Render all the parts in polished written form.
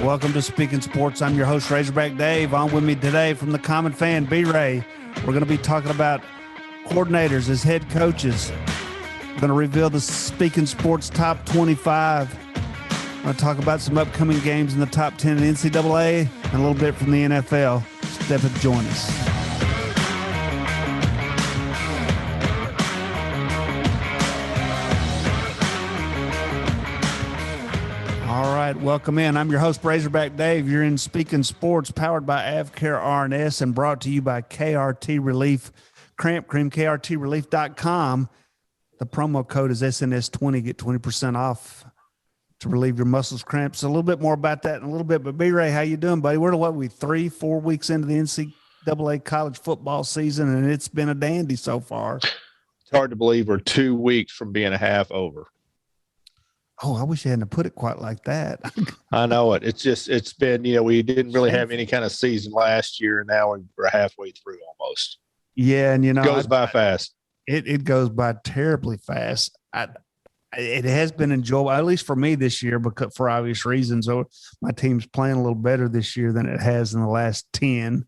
Welcome to Speaking Sports. I'm your host, Razorback Dave. On with me today from the Common Fan, B-Ray. We're going to be talking about coordinators as head coaches. We're going to reveal the Speaking Sports top 25. I'm going to talk about some upcoming games in the top 10 in NCAA and a little bit from the NFL. Step up, join us. All right, welcome in. I'm your host, Razorback Dave. You're in Speaking Sports, powered by AvCare RNS and brought to you by KRT Relief, Cramp Cream, krtrelief.com. The promo code is SNS20. Get 20% off to relieve your muscles cramps. A little bit more about that in a little bit. But B-Ray, how you doing, buddy? We're 3-4 weeks into the NCAA college football season, and it's been a dandy so far. It's hard to believe we're 2 weeks from being a half over. Oh, I wish you hadn't put it quite like that. I know it. It's been, we didn't really have any kind of season last year, and now we're halfway through almost. Yeah, and it goes by fast. It goes by terribly fast. It has been enjoyable, at least for me this year, because for obvious reasons. My team's playing a little better this year than it has in the last 10.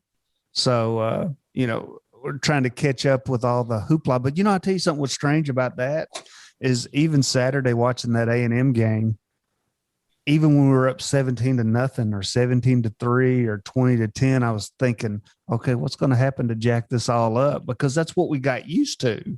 So, we're trying to catch up with all the hoopla. But, I'll tell you something what's strange about that is even Saturday watching that A&M game, even when we were up 17-0 or 17-3 or 20-10, I was thinking, okay, what's going to happen to jack this all up? Because that's what we got used to,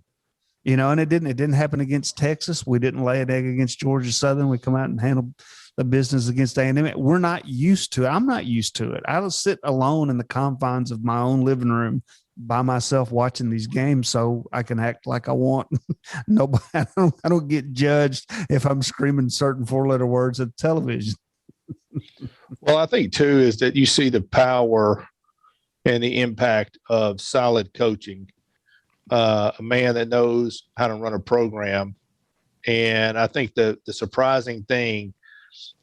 and it didn't happen against Texas. We didn't lay an egg against Georgia Southern. We come out and handle the business against A&M. We're not used to it. I'm not used to it. I'll sit alone in the confines of my own living room by myself watching these games so I can act like I want. Nobody, I don't get judged if I'm screaming certain 4-letter words at the television. Well, I think too is that you see the power and the impact of solid coaching, a man that knows how to run a program. And I think the surprising thing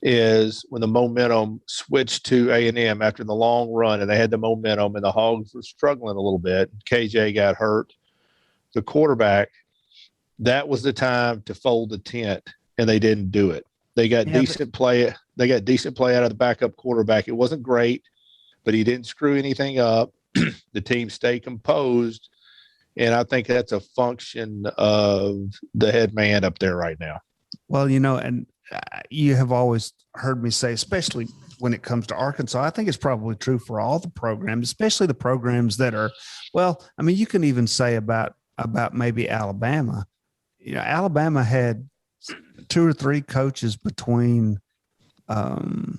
is when the momentum switched to A&M after the long run, and they had the momentum, and the Hogs were struggling a little bit. KJ got hurt. The quarterback, that was the time to fold the tent, and they didn't do it. They got decent play. They got decent play out of the backup quarterback. It wasn't great, but he didn't screw anything up. The team stayed composed, and I think that's a function of the head man up there right now. Well, and you have always heard me say, especially when it comes to Arkansas, I think it's probably true for all the programs, especially the programs that are, you can even say about maybe Alabama. Alabama had 2 or 3 coaches between, what's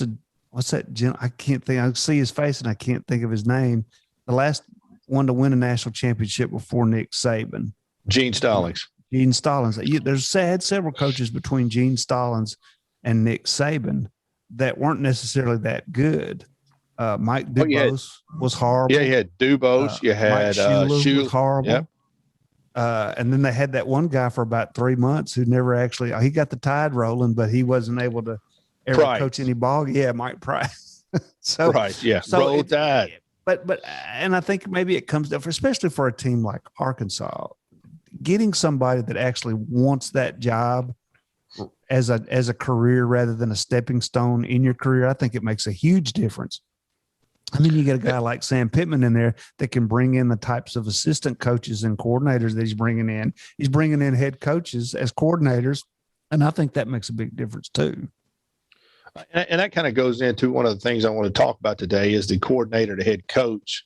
that? I can't think. I see his face and I can't think of his name. The last one to win a national championship before Nick Saban. Gene Stallings. There's had several coaches between Gene Stallings and Nick Saban that weren't necessarily that good. Mike Dubose was horrible. Yeah, you had Dubose. You had Shula was horrible. Yep. And then they had that one guy for about 3 months who never actually – he got the Tide rolling, but he wasn't able to ever coach any ball. Yeah, Mike Price. Roll Tide. But and I think maybe it comes down, especially for a team like Arkansas, getting somebody that actually wants that job as a career rather than a stepping stone in your career, I think it makes a huge difference. And then you get a guy like Sam Pittman in there that can bring in the types of assistant coaches and coordinators that he's bringing in. He's bringing in head coaches as coordinators, and I think that makes a big difference too. And that kind of goes into one of the things I want to talk about today is the coordinator to head coach.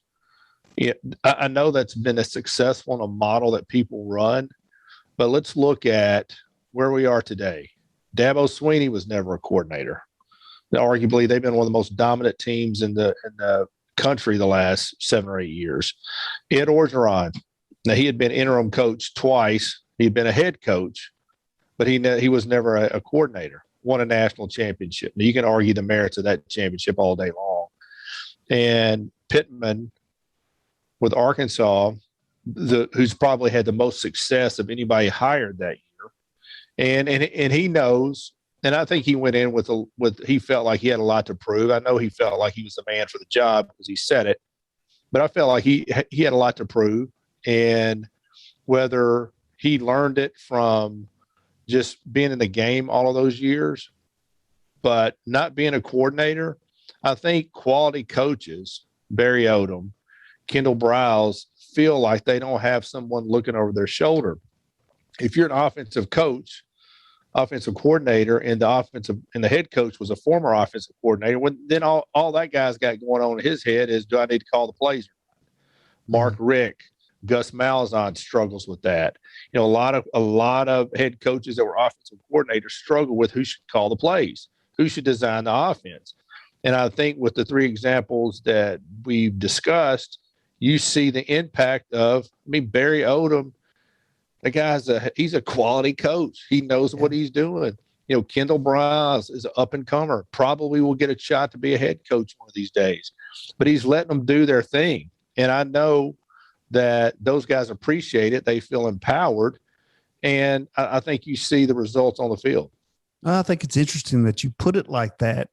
Yeah, I know that's been a successful and a model that people run, but let's look at where we are today. Dabo Swinney was never a coordinator. Arguably, they've been one of the most dominant teams in the country the last 7 or 8 years. Ed Orgeron, now he had been interim coach twice. He'd been a head coach, but he was never a coordinator. Won a national championship. Now, you can argue the merits of that championship all day long. And Pittman with Arkansas, who's probably had the most success of anybody hired that year, and he knows. And I think he went in with he felt like he had a lot to prove. I know he felt like he was the man for the job because he said it, but I felt like he had a lot to prove. And whether he learned it from just being in the game all of those years, but not being a coordinator, I think quality coaches, Barry Odom, Kendall Browse, feel like they don't have someone looking over their shoulder. If you're an offensive coach, offensive coordinator, and the head coach was a former offensive coordinator, then all that guy's got going on in his head is, do I need to call the plays? Mark Rick, Gus Malzahn struggles with that. A lot of head coaches that were offensive coordinators struggle with who should call the plays, who should design the offense. And I think with the three examples that we've discussed, you see the impact of, Barry Odom, the guy's he's a quality coach. He knows what he's doing. Kendall Browse is an up-and-comer, probably will get a shot to be a head coach one of these days. But he's letting them do their thing. And I know that those guys appreciate it. They feel empowered. And I think you see the results on the field. I think it's interesting that you put it like that,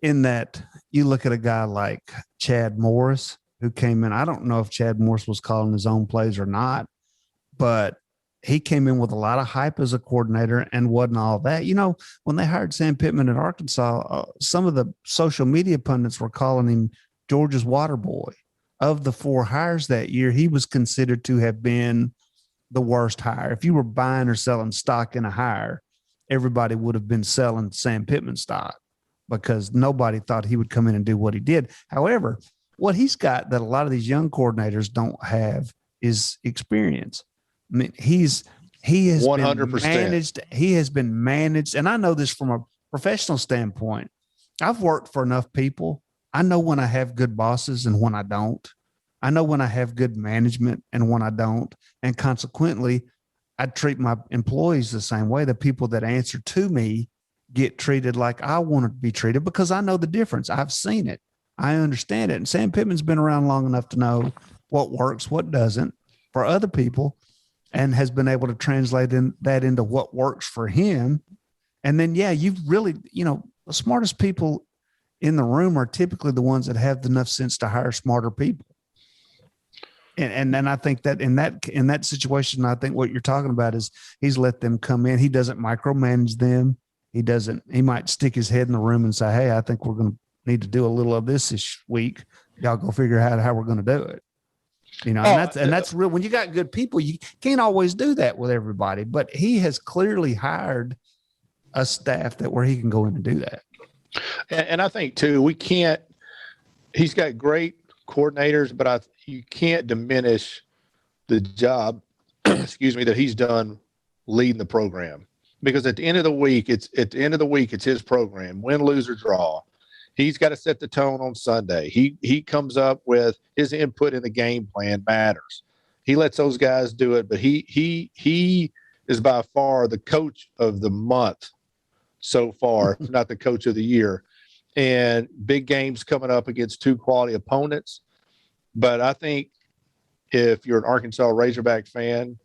in that you look at a guy like Chad Morris, who came in. I don't know if Chad Morris was calling his own plays or not, but he came in with a lot of hype as a coordinator and wasn't all that. When they hired Sam Pittman at Arkansas, some of the social media pundits were calling him Georgia's water boy. Of the 4 hires that year, he was considered to have been the worst hire. If you were buying or selling stock in a hire, everybody would have been selling Sam Pittman stock, because nobody thought he would come in and do what he did. However, what he's got that a lot of these young coordinators don't have is experience. He has 100%. been managed. He has been managed. And I know this from a professional standpoint. I've worked for enough people. I know when I have good bosses and when I don't. I know when I have good management and when I don't. And consequently, I treat my employees the same way. The people that answer to me get treated like I want to be treated, because I know the difference. I've seen it. I understand it. And Sam Pittman's been around long enough to know what works, what doesn't for other people, and has been able to translate that into what works for him. And then, you've really, the smartest people in the room are typically the ones that have enough sense to hire smarter people. And then I think that in that situation, I think what you're talking about is he's let them come in. He doesn't micromanage them. He might stick his head in the room and say, hey, I think we're going to need to do a little of this week. Y'all go figure out how we're going to do it. And that's real. When you got good people, you can't always do that with everybody, but he has clearly hired a staff where he can go in and do that. And I think too, he's got great coordinators, but you can't diminish the job, that he's done leading the program. Because at the end of the week, it's his program. Win, lose, or draw. He's got to set the tone on Sunday. He comes up with his input in the game plan matters. He lets those guys do it, but he is by far the coach of the month so far, not the coach of the year. And big games coming up against 2 quality opponents. But I think if you're an Arkansas Razorback fan,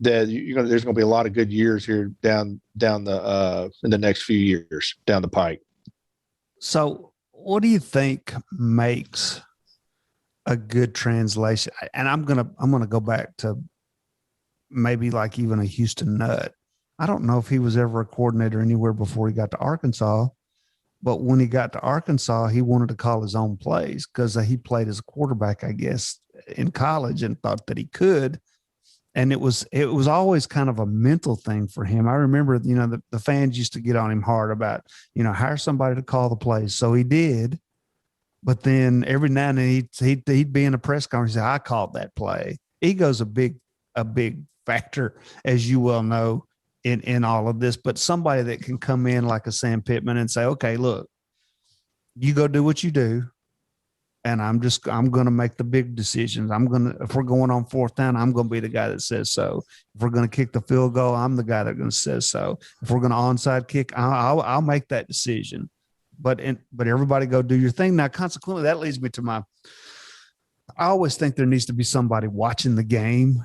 that there's going to be a lot of good years here down the in the next few years down the pike. So what do you think makes a good translation? And I'm going to go back to maybe like even a Houston Nutt. I don't know if he was ever a coordinator anywhere before he got to Arkansas, but when he got to Arkansas, he wanted to call his own plays because he played as a quarterback, I guess, in college and thought that he could. And it was always kind of a mental thing for him. I remember, the fans used to get on him hard about, hire somebody to call the plays. So he did. But then every now and then he'd be in a press conference and say, I called that play. Ego's a big factor, as you well know, in all of this. But somebody that can come in like a Sam Pittman and say, okay, look, you go do what you do. And I'm going to make the big decisions. If we're going on 4th down, I'm going to be the guy that says so. If we're going to kick the field goal, I'm the guy that's going to say so. If we're going to onside kick, I'll make that decision. But everybody go do your thing. Now, consequently, that leads me to I always think there needs to be somebody watching the game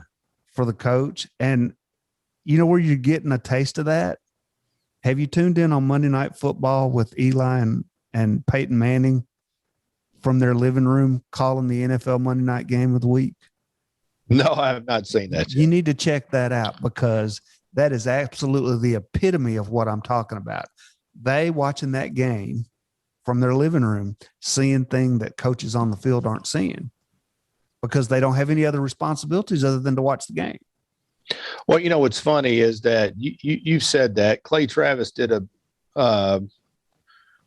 for the coach. And where you're getting a taste of that? Have you tuned in on Monday Night Football with Eli and Peyton Manning from their living room calling the NFL Monday night game of the week? No, I have not seen that yet. You need to check that out, because that is absolutely the epitome of what I'm talking about. they watching that game from their living room, seeing things that coaches on the field aren't seeing because they don't have any other responsibilities other than to watch the game. Well, what's funny is that you've said that Clay Travis did on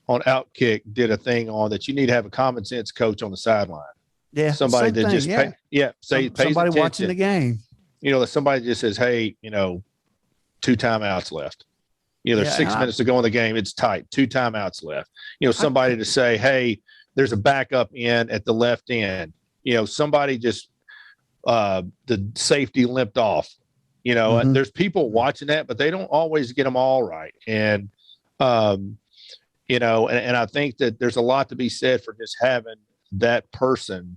Outkick did a thing on that you need to have a common sense coach on the sideline. Yeah. Somebody that thing, just pays somebody attention. watching the game. Somebody just says, hey, 2 timeouts left. There's 6 minutes to go in the game. It's tight. 2 timeouts left. Somebody to say, hey, there's a backup in at the left end. Somebody just the safety limped off. And there's people watching that, but they don't always get them all right. And and I think that there's a lot to be said for just having that person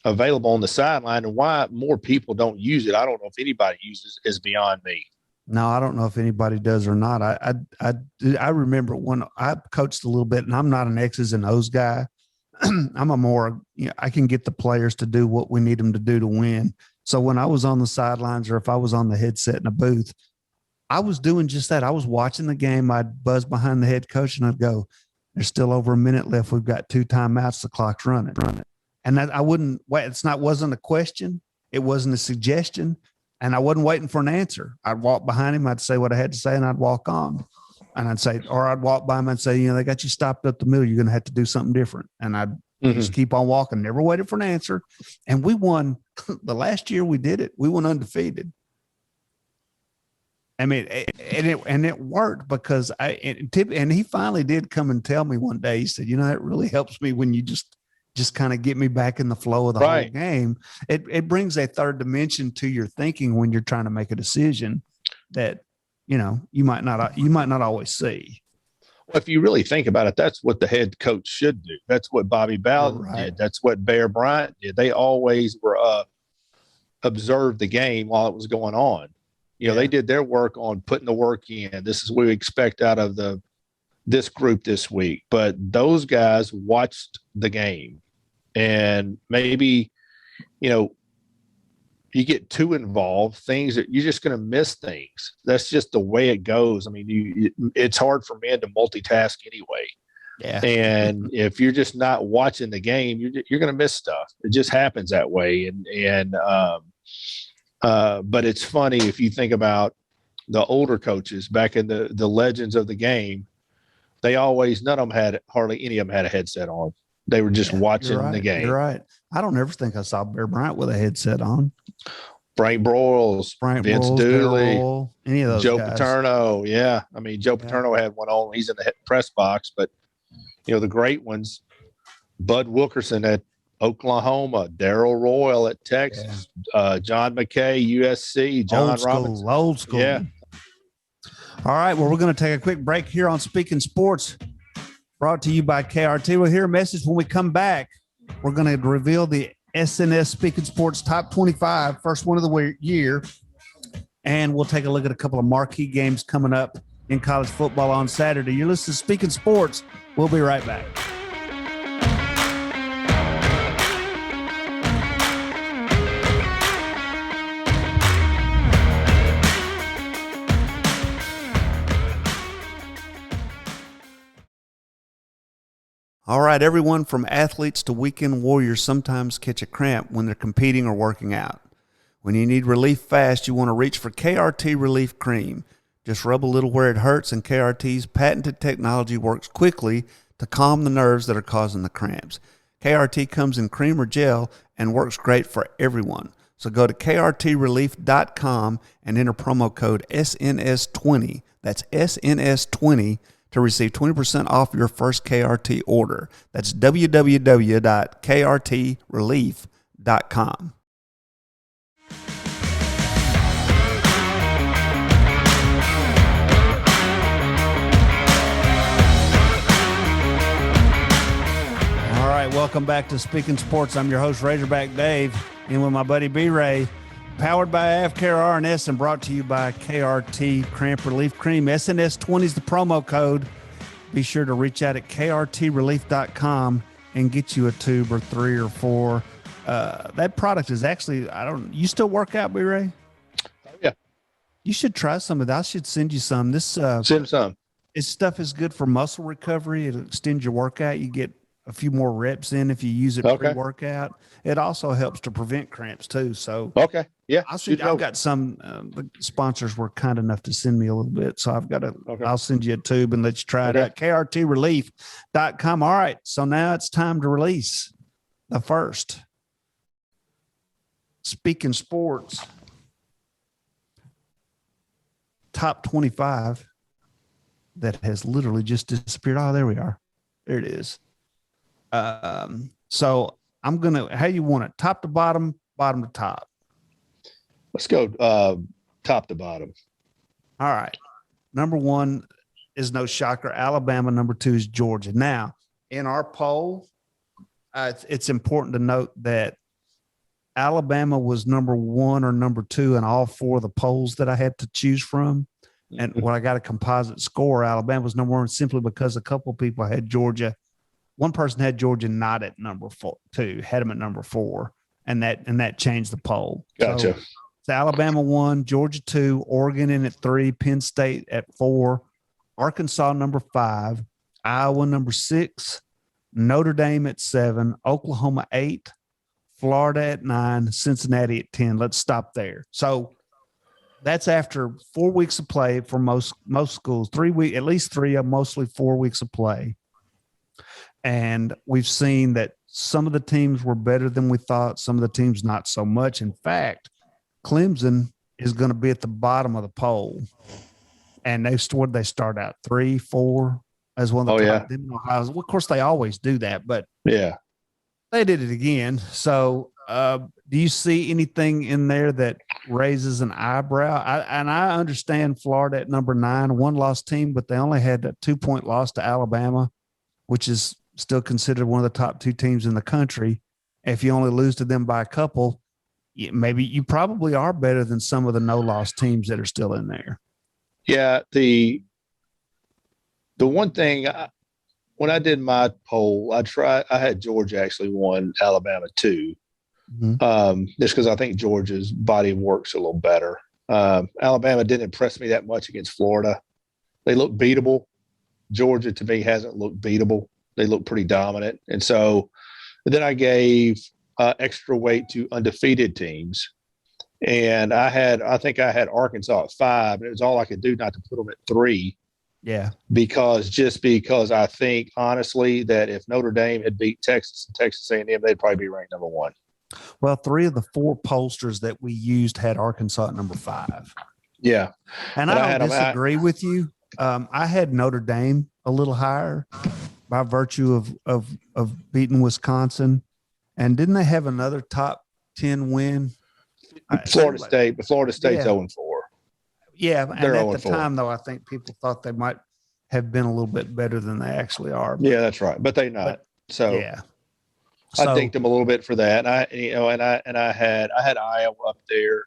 available on the sideline, and why more people don't use it. I don't know if anybody uses it, is beyond me. No, I don't know if anybody does or not. I remember when I coached a little bit, and I'm not an X's and O's guy. I'm a more, I can get the players to do what we need them to do to win. So when I was on the sidelines or if I was on the headset in a booth, I was doing just that. I was watching the game. I'd buzz behind the head coach and I'd go, there's still over a minute left. We've got 2 timeouts. The clock's running. And that I wouldn't wait. Wasn't a question. It wasn't a suggestion. And I wasn't waiting for an answer. I'd walk behind him. I'd say what I had to say and I'd walk on. And I'd say, or I'd walk by him and say, they got you stopped up the middle. You're going to have to do something different. And I'd just keep on walking, never waited for an answer. And we won the last year we did it. We went undefeated. I mean, and it worked because and he finally did come and tell me one day, he said, it really helps me when you just kind of get me back in the flow of the whole game. It brings a third dimension to your thinking when you're trying to make a decision that, you might not always see. Well, if you really think about it, that's what the head coach should do. That's what Bobby Bowden did. That's what Bear Bryant did. They always were observed the game while it was going on. They did their work on putting the work in. This is what we expect out of this group this week. But those guys watched the game, and maybe, you get too involved, things that you're just going to miss things. That's just the way it goes. I mean, it's hard for men to multitask anyway. Yeah. And if you're just not watching the game, you're going to miss stuff. It just happens that way. But it's funny if you think about the older coaches back in the legends of the game, none of them hardly any of them had a headset on. They were just watching the game. You're right. I don't ever think I saw Bear Bryant with a headset on. Frank Broyles, Vince Dooley, any of those Joe guys. Paterno. Yeah. I mean, Joe Paterno had one on. He's in the press box, but the great ones, Bud Wilkerson at Oklahoma, Darrell Royal at Texas, John McKay, USC, John Robinson. Old school. Yeah. All right. Well, we're going to take a quick break here on Speaking Sports, brought to you by KRT. We'll hear a message when we come back. We're going to reveal the SNS Speaking Sports Top 25, first one of the year. And we'll take a look at a couple of marquee games coming up in college football on Saturday. You're listening to Speaking Sports. We'll be right back. All right, everyone from athletes to weekend warriors sometimes catch a cramp when they're competing or working out. When you need relief fast, you want to reach for KRT Relief Cream. Just rub a little where it hurts, and KRT's patented technology works quickly to calm the nerves that are causing the cramps. KRT comes in cream or gel and works great for everyone. So go to krtrelief.com and enter promo code SNS20. That's SNS20 to receive 20% off your first KRT order. That's www.krtrelief.com. All right, welcome back to Speaking Sports. I'm your host, Razorback Dave, and with my buddy B-Ray. Powered by AvCare RNS and brought to you by KRT Cramp Relief Cream. SNS20 is the promo code. Be sure to reach out at krtrelief.com and get you a tube or 3 or 4. That product is actually, you still work out, B-Ray? Oh, yeah. You should try some of that. I should send you some. Send some. This stuff is good for muscle recovery. It extends your workout. You get a few more reps in if you use it Okay. pre-workout. It also helps to prevent cramps too. So Okay. Yeah. I've got some, the sponsors were kind enough to send me a little bit. So I'll send you a tube and let you try it out. KRTrelief.com. All right. So now it's time to release the first Speaking Sports top 25 that has literally just disappeared. Oh, there we are. There it is. So I'm going to, how you want it? Top to bottom, bottom to top. Let's go top to bottom. All right. Number one is no shocker. Alabama. Number two is Georgia. Now, in our poll, it's important to note that Alabama was number one or number two in all four of the polls that I had to choose from. And when I got a composite score, Alabama was number one simply because a couple of people had Georgia. One person had Georgia not at number two, had them at number four, and that changed the poll. Gotcha. So Alabama 1, Georgia 2, Oregon in at 3, Penn State at 4, Arkansas number 5, Iowa number 6, Notre Dame at 7, Oklahoma 8, Florida at 9, Cincinnati at 10. Let's stop there. So that's after 4 weeks of play for most schools. 3 weeks, at least 3 of mostly 4 weeks of play. And we've seen that some of the teams were better than we thought. Some of the teams not so much. In fact, Clemson is going to be at the bottom of the poll. And they start out 3, 4 as one of the top. Ohio. Well, of course, they always do that, but yeah, they did it again. So do you see anything in there that raises an eyebrow? I understand Florida at number 9, one-loss team, but they only had a 2-point loss to Alabama, which is still considered one of the top 2 teams in the country. If you only lose to them by a couple, maybe you probably are better than some of the no-loss teams that are still in there. Yeah, the one thing when I did my poll, I had Georgia actually 1, Alabama 2, just because I think Georgia's body of work's a little better. Alabama didn't impress me that much against Florida. They look beatable. Georgia to me hasn't looked beatable. They look pretty dominant, and so then I gave extra weight to undefeated teams. And I think I had Arkansas at 5, and it was all I could do not to put them at 3. Yeah. Because I think honestly that if Notre Dame had beat Texas and Texas A&M, they'd probably be ranked number 1. Well, 3 of the 4 pollsters that we used had Arkansas at number 5. Yeah. And I don't disagree with you. I had Notre Dame a little higher by virtue of beating Wisconsin. And didn't they have another top 10 win? Florida State, but Florida State's 0-4. Yeah, and they're at the time, though, I think people thought they might have been a little bit better than they actually are. Yeah, that's right, but they're not. Yeah, I thanked them a little bit for that. And I had Iowa up there,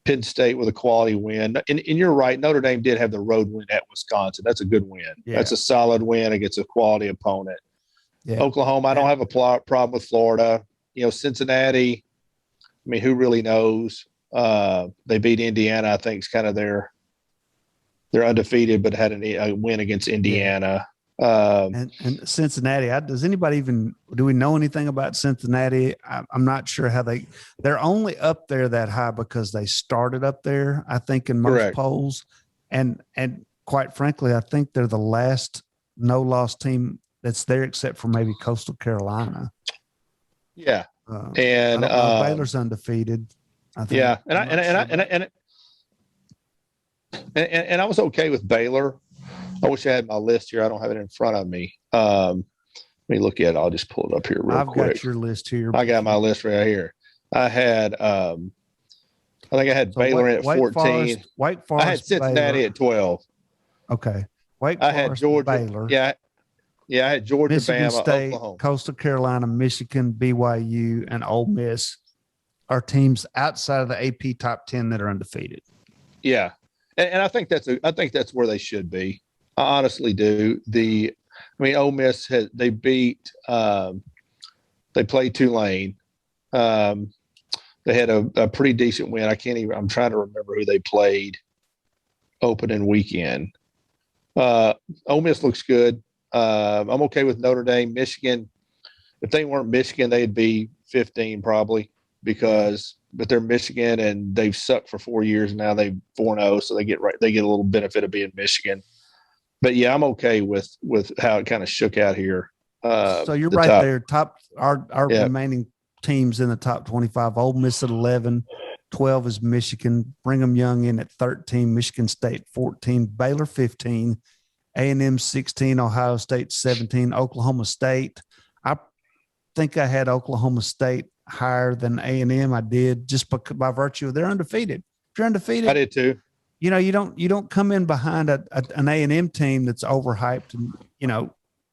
Penn State with a quality win. And you're right, Notre Dame did have the road win at Wisconsin. That's a good win. Yeah. That's a solid win against a quality opponent. Yeah. Oklahoma, I don't have a problem with Florida. Cincinnati, I mean, who really knows? They beat Indiana. I think it's kind of they're undefeated, but had a win against Indiana. And Cincinnati. Do we know anything about Cincinnati? I'm not sure how they're only up there that high because they started up there, I think, in most polls. And quite frankly, I think they're the last no-loss team that's there except for maybe Coastal Carolina. Yeah. And Baylor's undefeated. I think. Yeah. And I was okay with Baylor. I wish I had my list here. I don't have it in front of me. Let me look at it. I'll just pull it up here real quick. I've got your list here. I got my list right here. I had I think I had Baylor at 14. Wake Forest. I had Cincinnati Baylor. at 12. Okay. Wake I Forest, had Georgia. Baylor. Yeah, I had Georgia, Michigan Bama, State, Oklahoma. Coastal Carolina, Michigan, BYU, and Ole Miss are teams outside of the AP top 10 that are undefeated. Yeah. And I think that's where they should be. I honestly do. Ole Miss they beat they played Tulane. They had a pretty decent win. I'm trying to remember who they played opening weekend. Ole Miss looks good. I'm okay with Notre Dame. Michigan, if they weren't Michigan, they'd be 15 probably but they're Michigan and they've sucked for 4 years now. They've 4-0, so they get a little benefit of being Michigan. But yeah, I'm okay with how it kind of shook out here. So you're right top. there. Our remaining teams in the top 25. Ole Miss at 11, 12 is Michigan. Brigham Young in at 13, Michigan State 14, Baylor 15, A&M 16, Ohio State 17, Oklahoma State. I think I had Oklahoma State higher than A&M. I did just by virtue of they're undefeated. If you're undefeated, I did too. You don't come in behind an A&M team that's overhyped and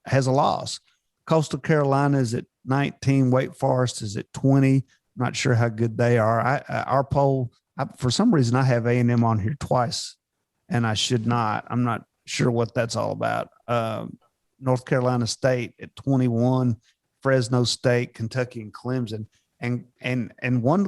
has a loss. Coastal Carolina is at 19. Wake Forest is at 20. I'm not sure how good they are. Our poll, for some reason, I have A&M on here twice, and I should not. I'm not sure what that's all about. North Carolina State at 21. Fresno State, Kentucky, and Clemson. And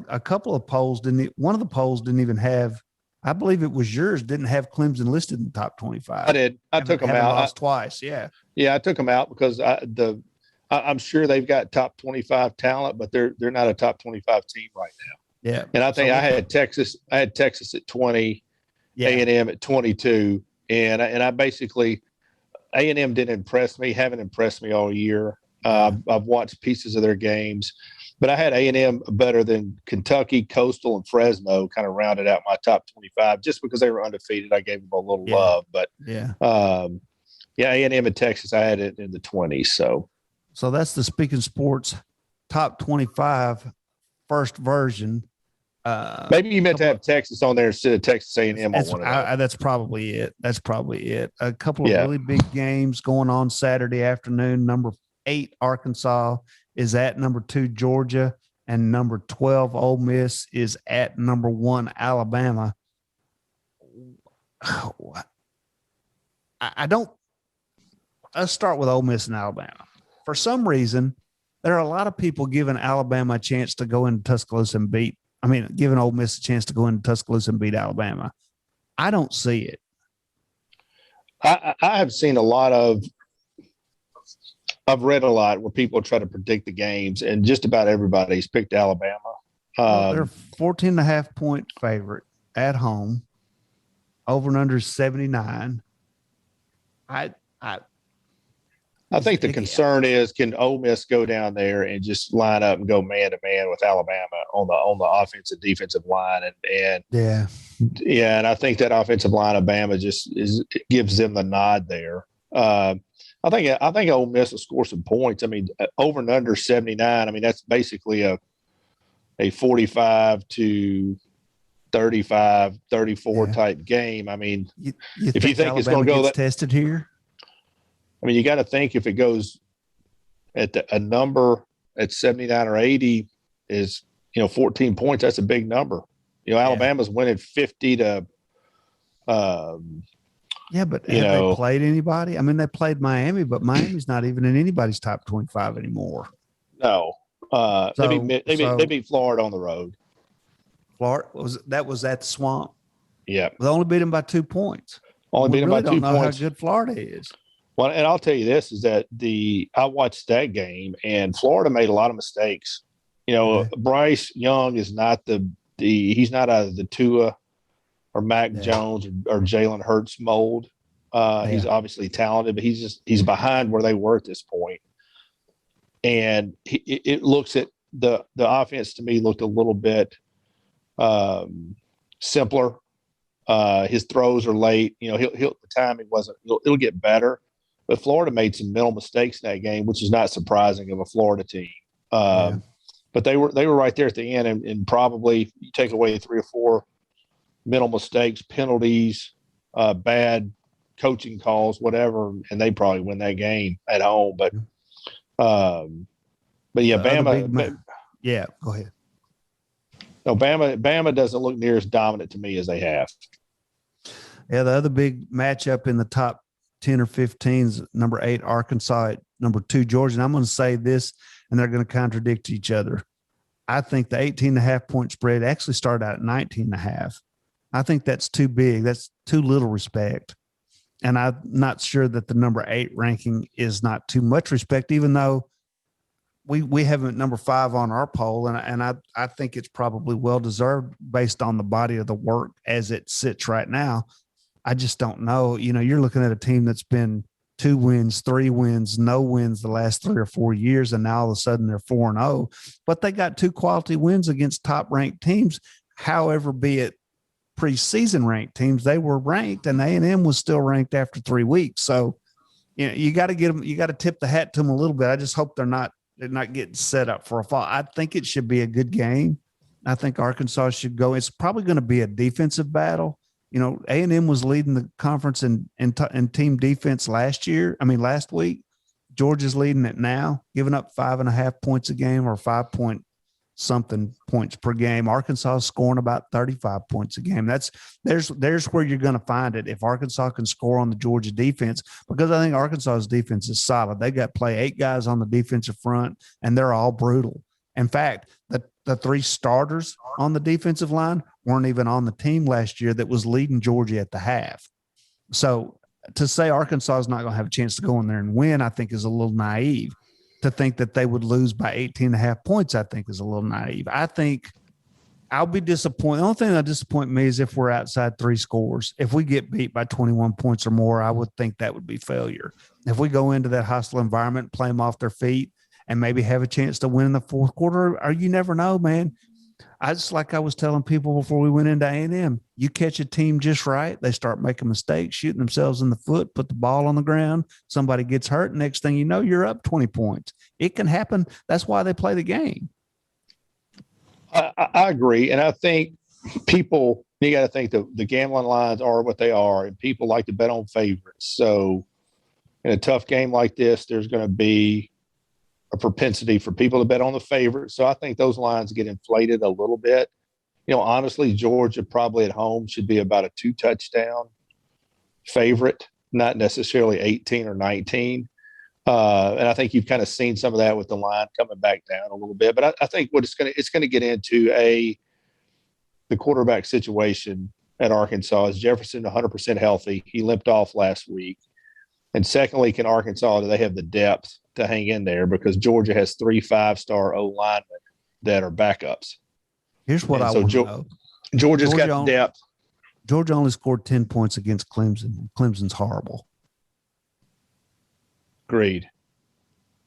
a couple of polls one of the polls didn't even have, I believe it was yours, didn't have Clemson listed in the top 25. I did. I took them out. Lost twice. Yeah. Yeah, I took them out because I'm sure they've got top 25 talent, but they're not a top 25 team right now. Yeah. And I think I had Texas at 20, A&M at 22. And I basically, A&M didn't impress me, haven't impressed me all year. I've watched pieces of their games, but I had A&M better than Kentucky, Coastal, and Fresno kind of rounded out my top 25 just because they were undefeated. I gave them a little love, but A&M and Texas, I had it in the 20s. So that's the Speaking Sports top 25 first version. Maybe you meant to have Texas on there instead of Texas A&M. That's probably it. A couple of really big games going on Saturday afternoon. Number 8 Arkansas is at number 2 Georgia, and number 12 Ole Miss is at number 1 Alabama. Let's start with Ole Miss and Alabama. For some reason, there are a lot of people giving Alabama a chance to go into Tuscaloosa and giving Ole Miss a chance to go into Tuscaloosa and beat Alabama. I don't see it. I have seen a lot of I've read a lot where people try to predict the games, and just about everybody's picked Alabama. They're 14.5 point favorite at home. Over and under 79. I think the concern is, can Ole Miss go down there and just line up and go man to man with Alabama on the offensive defensive line, and I think that offensive line of Bama gives them the nod there. I think Ole Miss will score some points. I mean, over and under 79. I mean, that's basically a 45 to 35, 34 type game. I mean, if you think it's going to go tested here, I mean, you got to think if it goes at a number at 79 or 80 is 14 points. That's a big number. Alabama's winning 50 to. But have they played anybody? I mean, they played Miami, but Miami's not even in anybody's top 25 anymore. No. They beat Florida on the road. Florida was at the Swamp. Yeah. They only beat them by 2 points. Beat them by 2 points. Know how good Florida is. Well, and I'll tell you this is that I watched that game and Florida made a lot of mistakes. Bryce Young is not he's not out of the Tua or Mac Jones or Jalen Hurts mold. He's obviously talented, but he's behind where they were at this point. And it looks at the offense to me looked a little bit simpler. His throws are late. The timing wasn't. It'll get better. But Florida made some mental mistakes in that game, which is not surprising of a Florida team. But they were right there at the end, and probably you take away 3 or 4 mental mistakes, penalties, bad coaching calls, whatever, and they probably win that game at home. But yeah, Bama. Go ahead. No, Bama doesn't look near as dominant to me as they have. Yeah, the other big matchup in the top 10 or 15 is number 8 Arkansas at number 2 Georgia. And I'm going to say this, and they're going to contradict each other. I think the 18.5 point spread actually started out at 19.5. I think that's too big. That's too little respect. And I'm not sure that the number 8 ranking is not too much respect, even though we have it number 5 on our poll. And I think it's probably well-deserved based on the body of the work as it sits right now. I just don't know. You're looking at a team that's been 2 wins, 3 wins, no wins the last 3 or 4 years. And now all of a sudden they're 4-0, but they got 2 quality wins against top ranked teams. However, be it preseason ranked teams, they were ranked, and A&M was still ranked after 3 weeks. So, you got to get them, you got to tip the hat to them a little bit. I just hope they're not getting set up for a fall. I think it should be a good game. I think Arkansas should go. It's probably going to be a defensive battle. A&M was leading the conference in team defense last week. Georgia's leading it now, giving up 5.5 points a game, or 5-point-something points per game. Arkansas is scoring about 35 points a game. There's where you're going to find it if Arkansas can score on the Georgia defense, because I think Arkansas's defense is solid. They got play 8 guys on the defensive front, and they're all brutal. In fact, the 3 starters on the defensive line weren't even on the team last year that was leading Georgia at the half. So to say Arkansas is not going to have a chance to go in there and win, I think is a little naive. To think that they would lose by 18.5 points, I think is a little naive. I think I'll be disappointed. The only thing that disappoints me is if we're outside 3 scores. If we get beat by 21 points or more, I would think that would be failure. If we go into that hostile environment, play them off their feet, and maybe have a chance to win in the fourth quarter, or you never know, man. I was telling people before we went into A&M, you catch a team just right, they start making mistakes, shooting themselves in the foot, put the ball on the ground, somebody gets hurt, next thing you know, you're up 20 points. It can happen. That's why they play the game. I agree. And I think you got to think the gambling lines are what they are, and people like to bet on favorites. So in a tough game like this, there's going to be a propensity for people to bet on the favorite. So I think those lines get inflated a little bit. Honestly, Georgia probably at home should be about a 2-touchdown favorite, not necessarily 18 or 19. And I think you've kind of seen some of that with the line coming back down a little bit. But I think what it's going to get into the quarterback situation at Arkansas. Is Jefferson 100% healthy? He limped off last week. And secondly, can Arkansas, do they have the depth to hang in there? Because Georgia has 3 5-star O linemen that are backups. Here's what I want to know. Georgia's got depth. Georgia only scored 10 points against Clemson. Clemson's horrible. Agreed.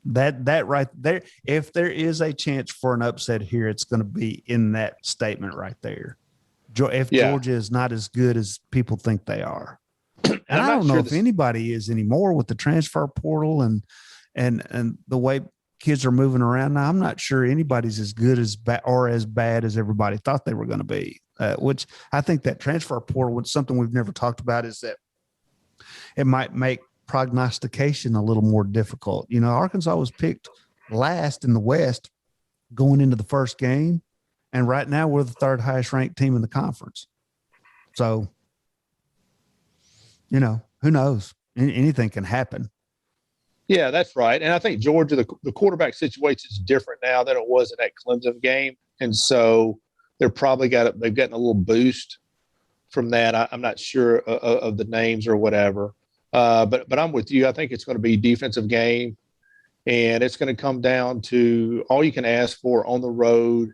That right there, if there is a chance for an upset here, it's going to be in that statement right there. If Georgia is not as good as people think they are. And I don't know if anybody is anymore with the transfer portal and the way kids are moving around now. I'm not sure anybody's as good as as bad as everybody thought they were going to be. Which I think that transfer portal, which something we've never talked about, is that it might make prognostication a little more difficult. Arkansas was picked last in the West going into the first game, and right now we're the 3rd highest ranked team in the conference. So, who knows? Anything can happen. Yeah, that's right. And I think Georgia, the quarterback situation is different now than it was in that Clemson game. And so they've gotten a little boost from that. I'm not sure of the names or whatever. But I'm with you. I think it's going to be a defensive game, and it's going to come down to all you can ask for on the road.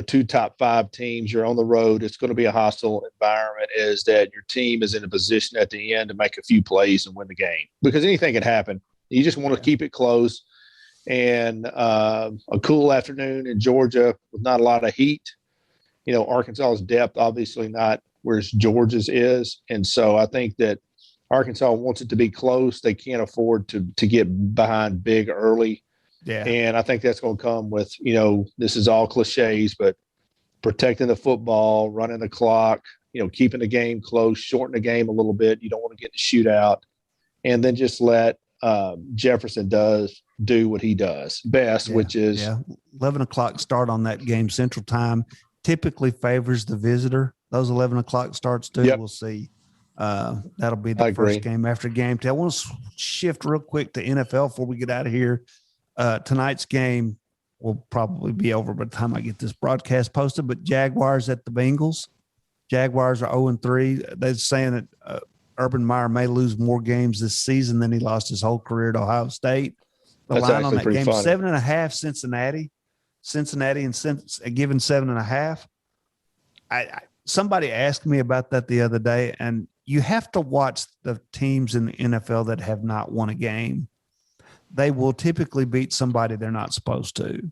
2 top 5 teams, you're on the road. It's going to be a hostile environment, is that your team is in a position at the end to make a few plays and win the game, because anything can happen. You just want to keep it close. And a cool afternoon in Georgia with not a lot of heat. Arkansas's depth, obviously not where Georgia's is. And so I think that Arkansas wants it to be close. They can't afford to get behind big early. Yeah. And I think that's going to come with, this is all cliches, but protecting the football, running the clock, keeping the game close, shorten the game a little bit. You don't want to get the shootout. And then just let Jefferson do what he does best, which is 11 o'clock start on that game Central Time typically favors the visitor. Those 11 o'clock starts too. Yep. We'll see. That'll be the first game after game. I want to shift real quick to NFL before we get out of here. Tonight's game will probably be over by the time I get this broadcast posted, but Jaguars at the Bengals. Jaguars are 0-3. They're saying that Urban Meyer may lose more games this season than he lost his whole career at Ohio State. The That's line on that pretty game, funny. 7.5 Cincinnati and given 7.5. Somebody asked me about that the other day, and you have to watch the teams in the NFL that have not won a game. They will typically beat somebody they're not supposed to.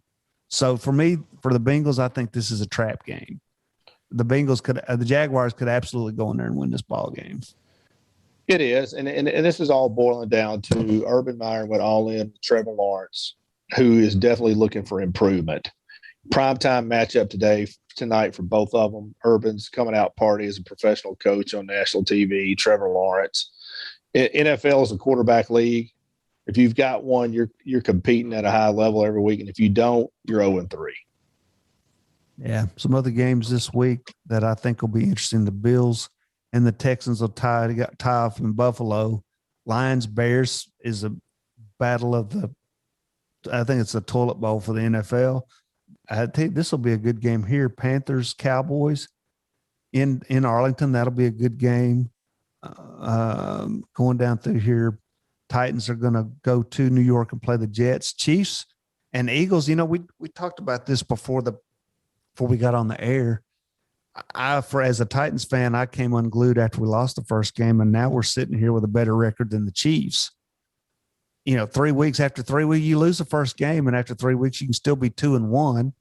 So for me, for the Bengals, I think this is a trap game. The Jaguars could absolutely go in there and win this ball game. It is, and this is all boiling down to Urban Meyer went all in with Trevor Lawrence, who is definitely looking for improvement. Primetime matchup tonight for both of them. Urban's coming out party as a professional coach on national TV. Trevor Lawrence. NFL is a quarterback league. If you've got one, you're competing at a high level every week, and if you don't, you're 0-3. Yeah, some other games this week that I think will be interesting. The Bills and the Texans will tie off in Buffalo. Lions Bears is a battle of I think it's a toilet bowl for the NFL. I think this will be a good game here. Panthers Cowboys in Arlington, that'll be a good game. Going down through here, Titans are going to go to New York and play the Jets. Chiefs and Eagles. We talked about this before we got on the air. As a Titans fan, I came unglued after we lost the first game, and now we're sitting here with a better record than the Chiefs. 3 weeks after 3 weeks, you lose the first game, and after 3 weeks, you can still be 2-1.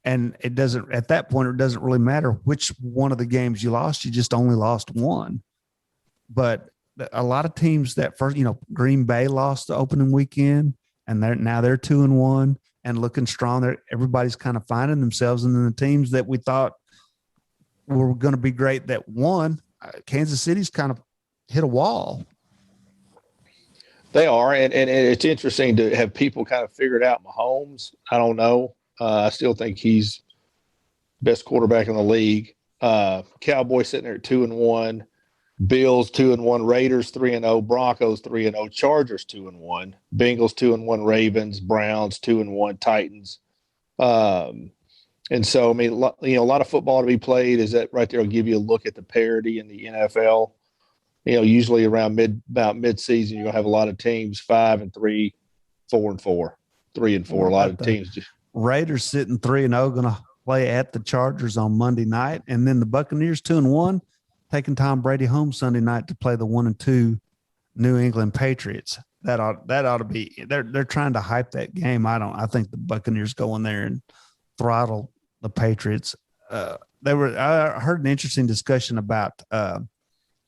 And at that point, it doesn't really matter which one of the games you lost. You just only lost one. But a lot of teams that first, Green Bay lost the opening weekend, and they're 2-1 and looking strong. Everybody's kind of finding themselves, and then the teams that we thought were going to be great that won, Kansas City's kind of hit a wall. They are, and it's interesting to have people kind of figured out Mahomes. I don't know. I still think he's best quarterback in the league. Cowboys sitting there at 2-1. Bills 2-1, Raiders 3-0, Broncos 3-0, Chargers 2-1, Bengals 2-1, Ravens, Browns 2-1, Titans. And so, a lot of football to be played. Is that right there? Will give you a look at the parity in the NFL. Usually around mid-season, you're gonna have a lot of teams 5-3, 4-4, 3-4. A lot of teams just. Raiders sitting 3-0, going to play at the Chargers on Monday night, and then the Buccaneers 2-1. Taking Tom Brady home Sunday night to play the 1-2 New England Patriots. That ought to be. They're trying to hype that game. I think the Buccaneers go in there and throttle the Patriots. I heard an interesting discussion about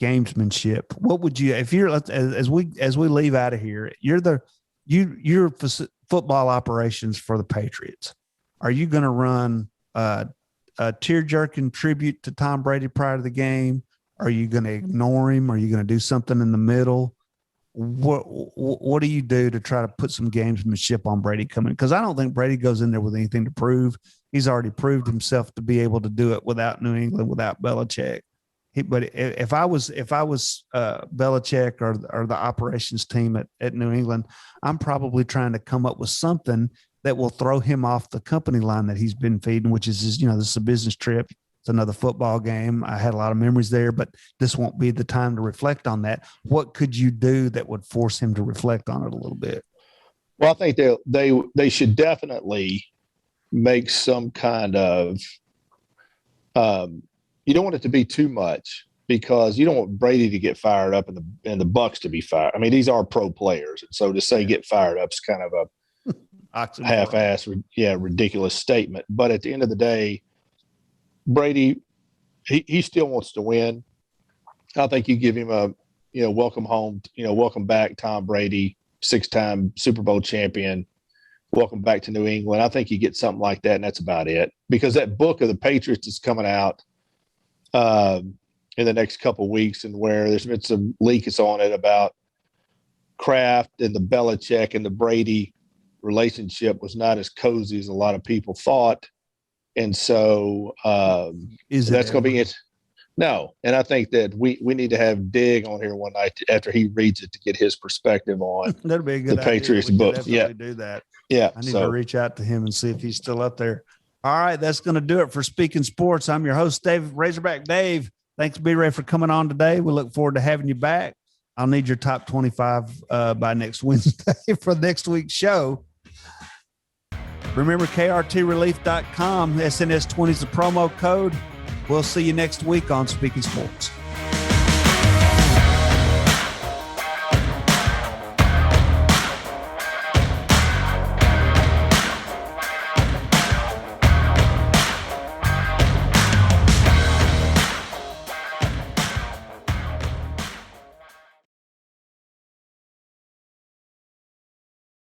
gamesmanship. What would you, if you're, as we leave out of here, you're football operations for the Patriots. Are you going to run a tear-jerking tribute to Tom Brady prior to the game? Are you going to ignore him? Are you going to do something in the middle? What do you do to try to put some gamesmanship on Brady coming? Because I don't think Brady goes in there with anything to prove. He's already proved himself to be able to do it without New England, without Belichick. But if I was Belichick or the operations team at New England, I'm probably trying to come up with something that will throw him off the company line that he's been feeding, which is this is a business trip. It's another football game. I had a lot of memories there, but this won't be the time to reflect on that. What could you do that would force him to reflect on it a little bit? Well, I think they should definitely make some kind of you don't want it to be too much, because you don't want Brady to get fired up and the Bucks to be fired. I mean, these are pro players, and so to say get fired up is kind of a half-ass, ridiculous statement. But at the end of the day, Brady, he still wants to win. I think you give him a, welcome home, welcome back, Tom Brady, 6-time Super Bowl champion. Welcome back to New England. I think you get something like that, and that's about it. Because that book of the Patriots is coming out in the next couple of weeks, and where there's been some leaks on it about Kraft and the Belichick and the Brady relationship was not as cozy as a lot of people thought. And so that's going to be it. No. And I think that we need to have Dig on here one night after he reads it to get his perspective on That'd be a good the Patriots book. Yeah. Do that. Yeah. I need to reach out to him and see if he's still up there. All right. That's going to do it for Speaking Sports. I'm your host, Dave, Razorback Dave. Thanks, B-Ray, for coming on today. We look forward to having you back. I'll need your top 25 by next Wednesday for next week's show. Remember, krtrelief.com, SNS20 is the promo code. We'll see you next week on Speaking Sports.